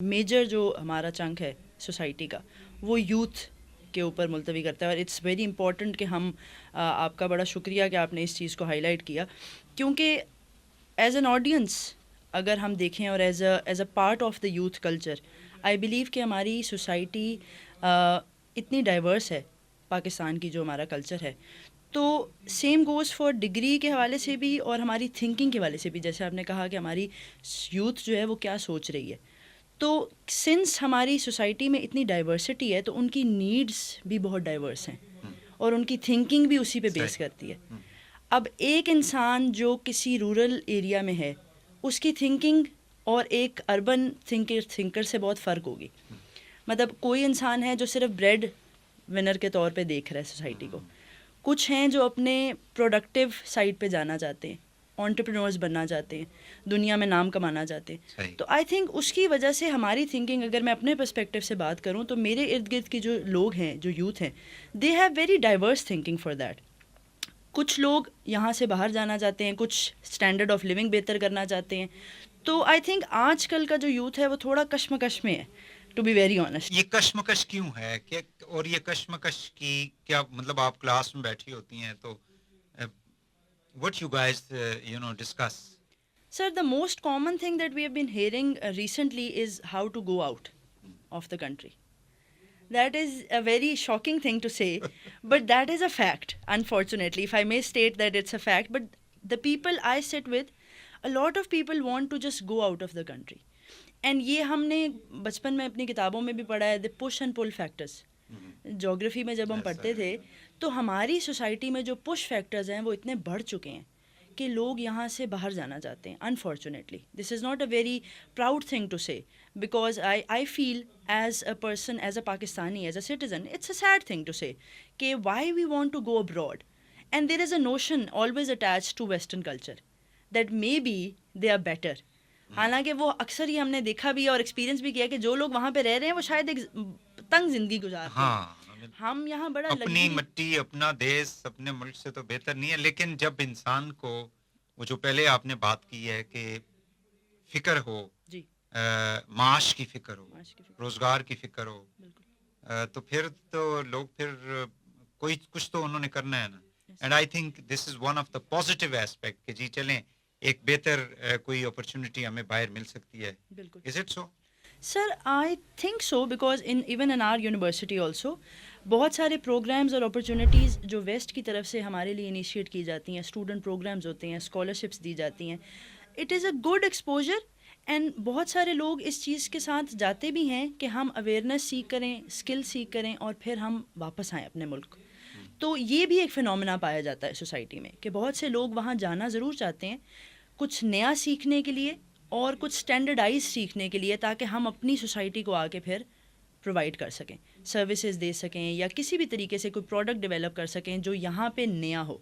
Major جو ہمارا chunk ہے سوسائٹی کا وہ یوتھ کے اوپر ملتوی کرتا ہے، اور اٹس ویری امپورٹنٹ کہ ہم آپ کا بڑا شکریہ کہ آپ نے اس چیز کو ہائی لائٹ کیا، کیونکہ ایز این آڈینس اگر ہم دیکھیں اور as a part of the youth culture, I believe کہ ہماری سوسائٹی اتنی ڈائیورس ہے، پاکستان کی جو ہمارا کلچر ہے، تو سیم گوز فار ڈگری کے حوالے سے بھی اور ہماری تھنکنگ کے حوالے سے بھی، جیسے آپ نے کہا کہ ہماری یوتھ جو ہے وہ کیا سوچ رہی ہے، تو سنس ہماری سوسائٹی میں اتنی ڈائیورسٹی ہے تو ان کی نیڈس بھی بہت ڈائیورس ہیں اور ان کی تھنکنگ بھی اسی پہ بیس کرتی ہے. اب ایک انسان جو کسی رورل ایریا میں ہے اس کی تھنکنگ اور ایک اربن تھنکر سے بہت فرق ہوگی. مطلب کوئی انسان ہے جو صرف بریڈ ونر کے طور پہ دیکھ رہا ہے سوسائٹی کو، کچھ ہیں جو اپنے پروڈکٹیو سائڈ پہ جانا چاہتے ہیں، انٹرپرینورز بننا چاہتے ہیں، دنیا میں نام کمانا چاہتے ہیں. تو آئی تھنک اس کی وجہ سے ہماری تھنکنگ، اگر میں اپنے پرسپیکٹیو سے بات کروں تو میرے ارد گرد کے جو لوگ ہیں، جو یوتھ ہیں، they have very diverse thinking for that. کچھ لوگ یہاں سے باہر جانا چاہتے ہیں، کچھ اسٹینڈرڈ آف لیونگ بہتر کرنا چاہتے ہیں. تو آئی تھنک آج کل کا جو یوتھ ہے وہ تھوڑا کشمکش میں ہے، ٹو بی ویری آنیسٹ. یہ کشمکش کیوں ہے کہ، اور یہ کشمکش کی کیا مطلب؟ آپ کلاس میں بیٹھی ہوتی ہیں تو what you guys discuss? Sir, the most common thing that we have been hearing recently is how to go out of the country. That is a very shocking thing to say, but that is a fact, unfortunately. If I may state that it's a fact, but the people I sit with, a lot of people want to just go out of the country. And یہ ہم نے بچپن میں اپنی کتابوں میں بھی پڑھا ہے، the push and pull factors. جغرافی میں جب ہم پڑھتے تھے تو ہماری سوسائٹی میں جو پش فیکٹرز ہیں وہ اتنے بڑھ چکے ہیں کہ لوگ یہاں سے باہر جانا چاہتے ہیں. Unfortunately this is not a very proud thing to say, because I feel as a person, as a Pakistani, as a citizen, it's a sad thing to say کہ why we want to go abroad. And there is a notion always attach to western culture that may be they are better. حالانکہ وہ اکثر ہی ہم نے دیکھا بھی اور experience بھی کیا کہ جو لوگ وہاں پہ رہ رہے ہیں وہ شاید ایک تنگ زندگی گزارتے ہیں. ہم یہاں بڑا اپنی مٹی، اپنا دیس، اپنے ملک سے تو بہتر نہیں ہے. لیکن جب انسان کو وہ جو پہلے آپ نے بات کی ہے کہ فکر ہو، جی، معاش کی فکر ہو، روزگار کی فکر ہو، تو پھر تو لوگ پھر کوئی کچھ تو انہوں نے کرنا ہے نا. And I think this is one of the positive aspect کہ جی چلیں ایک بہتر کوئی اپرچونٹی ہمیں باہر مل سکتی ہے. بالکل. Is it so? Sir I think so, because even in our university also بہت سارے پروگرامز اور اپرچونیٹیز جو ویسٹ کی طرف سے ہمارے لیے انیشیٹ کی جاتی ہیں، اسٹوڈنٹ پروگرامز ہوتے ہیں، اسکالرشپس دی جاتی ہیں. It is a good exposure, and بہت سارے لوگ اس چیز کے ساتھ جاتے بھی ہیں کہ ہم اویئرنیس سیکھ کریں، اسکل سیکھ کریں اور پھر ہم واپس آئیں اپنے ملک. تو یہ بھی ایک فینومینا پایا جاتا ہے سوسائٹی میں کہ بہت سے لوگ وہاں جانا ضرور چاہتے ہیں، کچھ نیا سیکھنے کے لیے اور کچھ اسٹینڈرڈائز سیکھنے کے لیے، تاکہ ہم اپنی سوسائٹی کو آ کے پھر پرووائڈ کر سکیں، سروسز دے سکیں یا کسی بھی طریقے سے کوئی پروڈکٹ ڈیولپ کر سکیں جو یہاں پہ نیا ہو.